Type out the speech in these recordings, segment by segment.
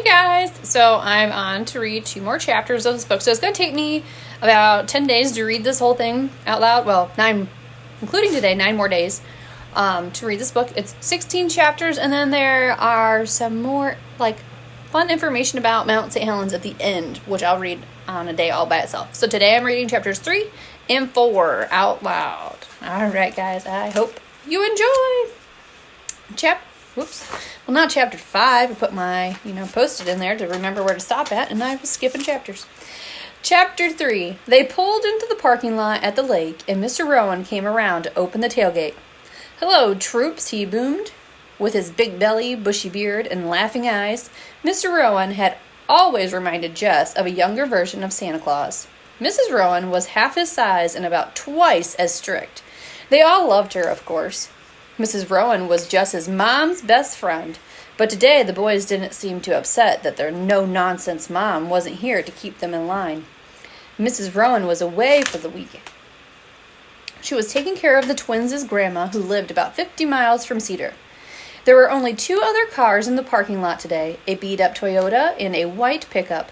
guys! So I'm on to read 2 more chapters of this book. So it's going to take me about 10 days to read this whole thing out loud. Well, 9, including today, 9 more days to read this book. It's 16 chapters, and then there are some more, fun information about Mount St. Helens at the end, which I'll read on a day all by itself. So today I'm reading chapters 3 and 4 out loud. Alright, guys, I hope you enjoy. Not chapter 5. I put my, post-it in there to remember where to stop at, and I was skipping chapters. Chapter 3. They pulled into the parking lot at the lake, and Mr. Rowan came around to open the tailgate. "Hello, troops," he boomed. With his big belly, bushy beard, and laughing eyes, Mr. Rowan had always reminded Jess of a younger version of Santa Claus. Mrs. Rowan was half his size and about twice as strict. They all loved her, of course. Mrs. Rowan was Jess's mom's best friend, but today the boys didn't seem too upset that their no-nonsense mom wasn't here to keep them in line. Mrs. Rowan was away for the weekend. She was taking care of the twins' grandma, who lived about 50 miles from Cedar. There were only 2 other cars in the parking lot today, a beat-up Toyota and a white pickup.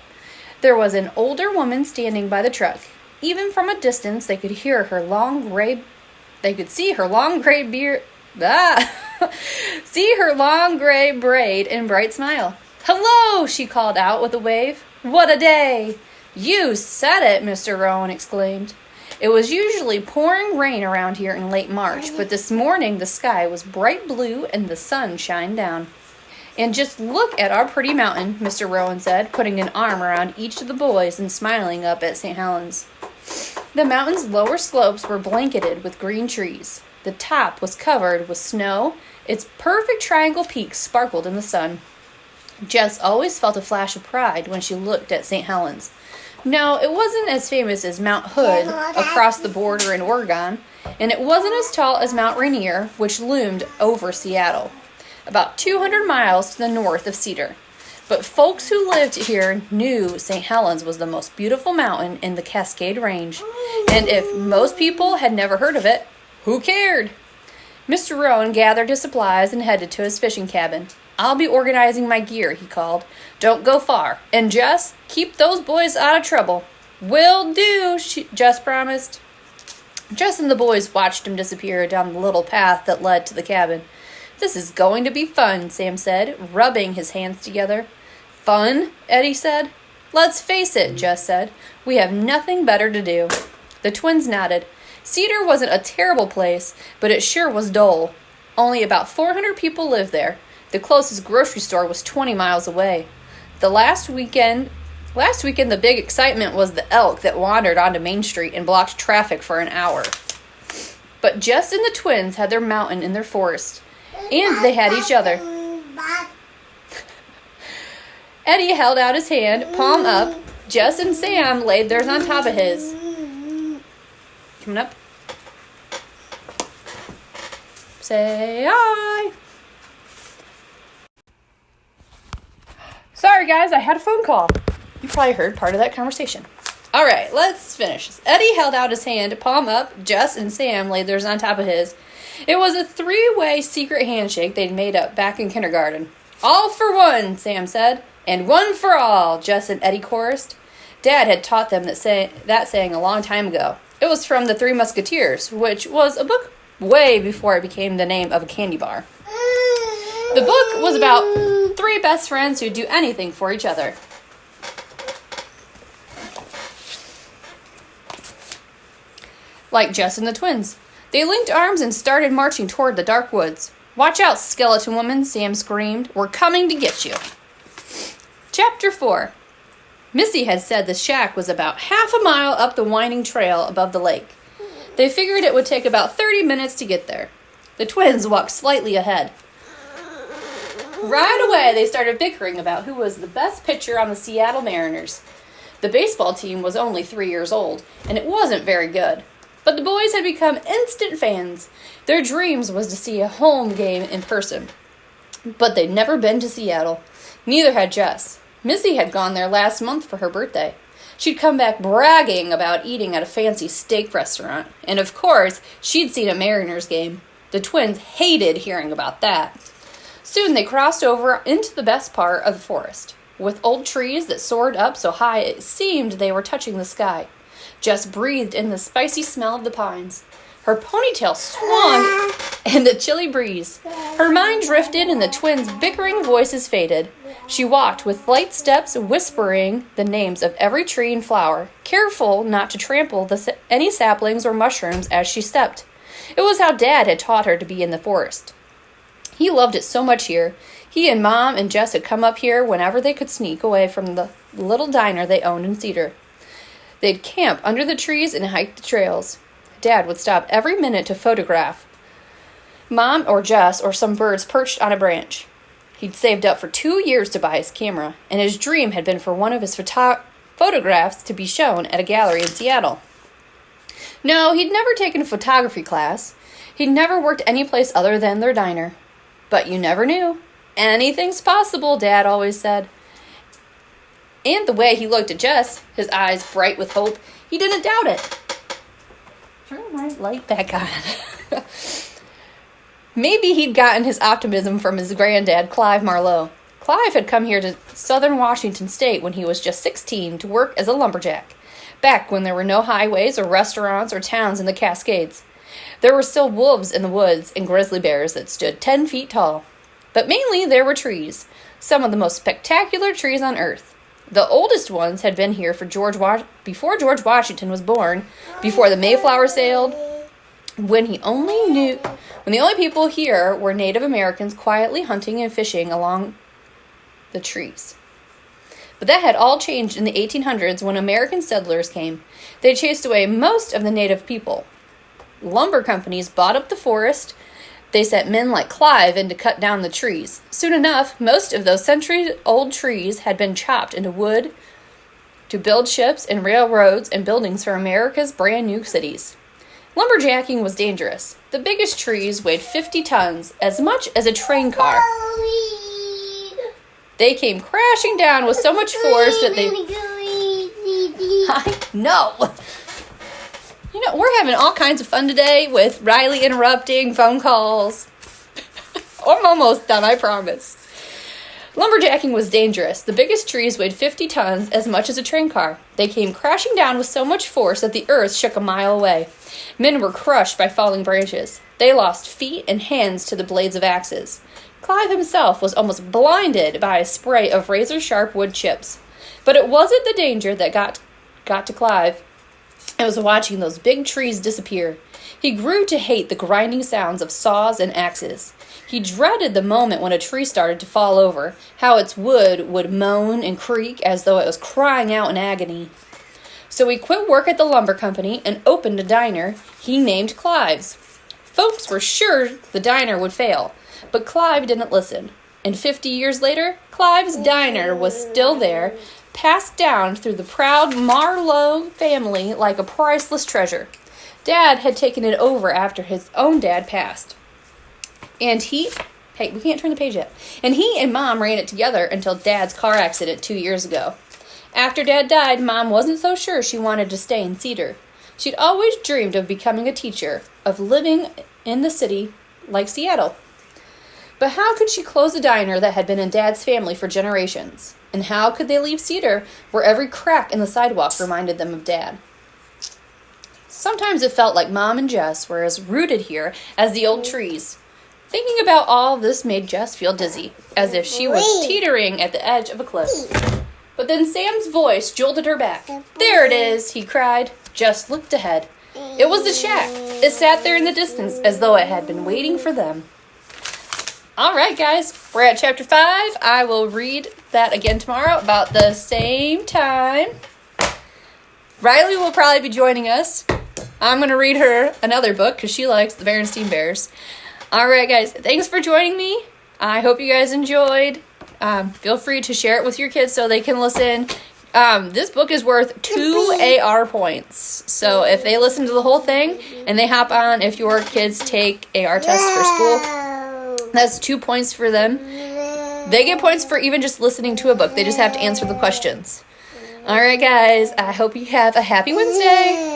There was an older woman standing by the truck. Even from a distance, they could see her long gray beard. See her long gray braid and bright smile. "Hello," she called out with a wave. "What a day!" "You said it," Mr. Rowan exclaimed. It was usually pouring rain around here in late March, but this morning the sky was bright blue and the sun shined down. "And just look at our pretty mountain," Mr. Rowan said, putting an arm around each of the boys and smiling up at St. Helens. The mountain's lower slopes were blanketed with green trees. The top was covered with snow. Its perfect triangle peaks sparkled in the sun. Jess always felt a flash of pride when she looked at St. Helens. No, it wasn't as famous as Mount Hood across the border in Oregon, and it wasn't as tall as Mount Rainier, which loomed over Seattle, about 200 miles to the north of Cedar. But folks who lived here knew St. Helens was the most beautiful mountain in the Cascade Range, and if most people had never heard of it, who cared? Mr. Rowan gathered his supplies and headed to his fishing cabin. "I'll be organizing my gear," he called. "Don't go far. And Jess, keep those boys out of trouble." "Will do," Jess promised. Jess and the boys watched him disappear down the little path that led to the cabin. "This is going to be fun," Sam said, rubbing his hands together. "Fun?" Eddie said. "Let's face it," Jess said. "We have nothing better to do." The twins nodded. Cedar wasn't a terrible place, but it sure was dull. Only about 400 people lived there. The closest grocery store was 20 miles away. Last weekend, the big excitement was the elk that wandered onto Main Street and blocked traffic for an hour. But Jess and the twins had their mountain in their forest, and they had each other. Eddie held out his hand, palm up. Jess and Sam laid theirs on top of his. Coming up. Say hi. Sorry, guys, I had a phone call. You probably heard part of that conversation. All right, let's finish. Eddie held out his hand, palm up. Jess and Sam laid theirs on top of his. It was a 3-way secret handshake they'd made up back in kindergarten. "All for one," Sam said. "And one for all," Jess and Eddie chorused. Dad had taught them that saying a long time ago. It was from The 3 Musketeers, which was a book way before it became the name of a candy bar. The book was about 3 best friends who'd do anything for each other. Like Jess and the twins. They linked arms and started marching toward the dark woods. "Watch out, skeleton woman," Sam screamed. "We're coming to get you." Chapter 4. Missy had said the shack was about half a mile up the winding trail above the lake. They figured it would take about 30 minutes to get there. The twins walked slightly ahead. Right away, they started bickering about who was the best pitcher on the Seattle Mariners. The baseball team was only 3 years old, and it wasn't very good. But the boys had become instant fans. Their dreams was to see a home game in person. But they'd never been to Seattle. Neither had Jess. Missy had gone there last month for her birthday. She'd come back bragging about eating at a fancy steak restaurant. And of course, she'd seen a Mariners game. The twins hated hearing about that. Soon they crossed over into the best part of the forest. with old trees that soared up so high it seemed they were touching the sky. Jess breathed in the spicy smell of the pines. Her ponytail swung in the chilly breeze. Her mind drifted and the twins' bickering voices faded. She walked with light steps, whispering the names of every tree and flower, careful not to trample any saplings or mushrooms as she stepped. It was how Dad had taught her to be in the forest. He loved it so much here. He and Mom and Jess had come up here whenever they could sneak away from the little diner they owned in Cedar. They'd camp under the trees and hike the trails. Dad would stop every minute to photograph Mom or Jess or some birds perched on a branch. He'd saved up for 2 years to buy his camera, and his dream had been for one of his photographs to be shown at a gallery in Seattle. No, he'd never taken a photography class. He'd never worked any place other than their diner. But you never knew. Anything's possible, Dad always said. And the way he looked at Jess, his eyes bright with hope, he didn't doubt it. Turn my light back on. Maybe he'd gotten his optimism from his granddad, Clive Marlowe. Clive had come here to southern Washington State when he was just 16 to work as a lumberjack, back when there were no highways or restaurants or towns in the Cascades. There were still wolves in the woods and grizzly bears that stood 10 feet tall. But mainly there were trees, some of the most spectacular trees on earth. The oldest ones had been here before George Washington was born, before the Mayflower sailed, when the only people here were Native Americans quietly hunting and fishing along the trees. But that had all changed in the 1800s when American settlers came. They chased away most of the native people. Lumber companies bought up the forest. They sent men like Clive in to cut down the trees. Soon enough, most of those century-old trees had been chopped into wood to build ships and railroads and buildings for America's brand new cities. Lumberjacking was dangerous. The biggest trees weighed 50 tons, as much as a train car. They came crashing down with so much force that they... I know. You know, we're having all kinds of fun today with Riley interrupting, phone calls. I'm almost done, I promise. Lumberjacking was dangerous. The biggest trees weighed 50 tons, as much as a train car. They came crashing down with so much force that the earth shook a mile away. Men were crushed by falling branches. They lost feet and hands to the blades of axes. Clive himself was almost blinded by a spray of razor-sharp wood chips. But it wasn't the danger that got to Clive. It was watching those big trees disappear. He grew to hate the grinding sounds of saws and axes. He dreaded the moment when a tree started to fall over, how its wood would moan and creak as though it was crying out in agony. So he quit work at the lumber company and opened a diner he named Clive's. Folks were sure the diner would fail, but Clive didn't listen. And 50 years later, Clive's diner was still there, passed down through the proud Marlowe family like a priceless treasure. Dad had taken it over after his own dad passed. And we can't turn the page yet. And he and Mom ran it together until Dad's car accident 2 years ago. After Dad died, Mom wasn't so sure she wanted to stay in Cedar. She'd always dreamed of becoming a teacher, of living in the city like Seattle. But how could she close a diner that had been in Dad's family for generations? And how could they leave Cedar, where every crack in the sidewalk reminded them of Dad? Sometimes it felt like Mom and Jess were as rooted here as the old trees. Thinking about all this made Jess feel dizzy, as if she was teetering at the edge of a cliff. But then Sam's voice jolted her back. "There it is," he cried. Jess looked ahead. It was the shack. It sat there in the distance as though it had been waiting for them. All right, guys, we're at chapter 5. I will read that again tomorrow about the same time. Riley will probably be joining us. I'm going to read her another book because she likes the Berenstein Bears. All right, guys, thanks for joining me. I hope you guys enjoyed. Feel free to share it with your kids so they can listen. This book is worth 2 AR points. So if they listen to the whole thing and they hop on, if your kids take AR tests for school, that's 2 points for them. They get points for even just listening to a book. They just have to answer the questions. All right, guys, I hope you have a happy Wednesday.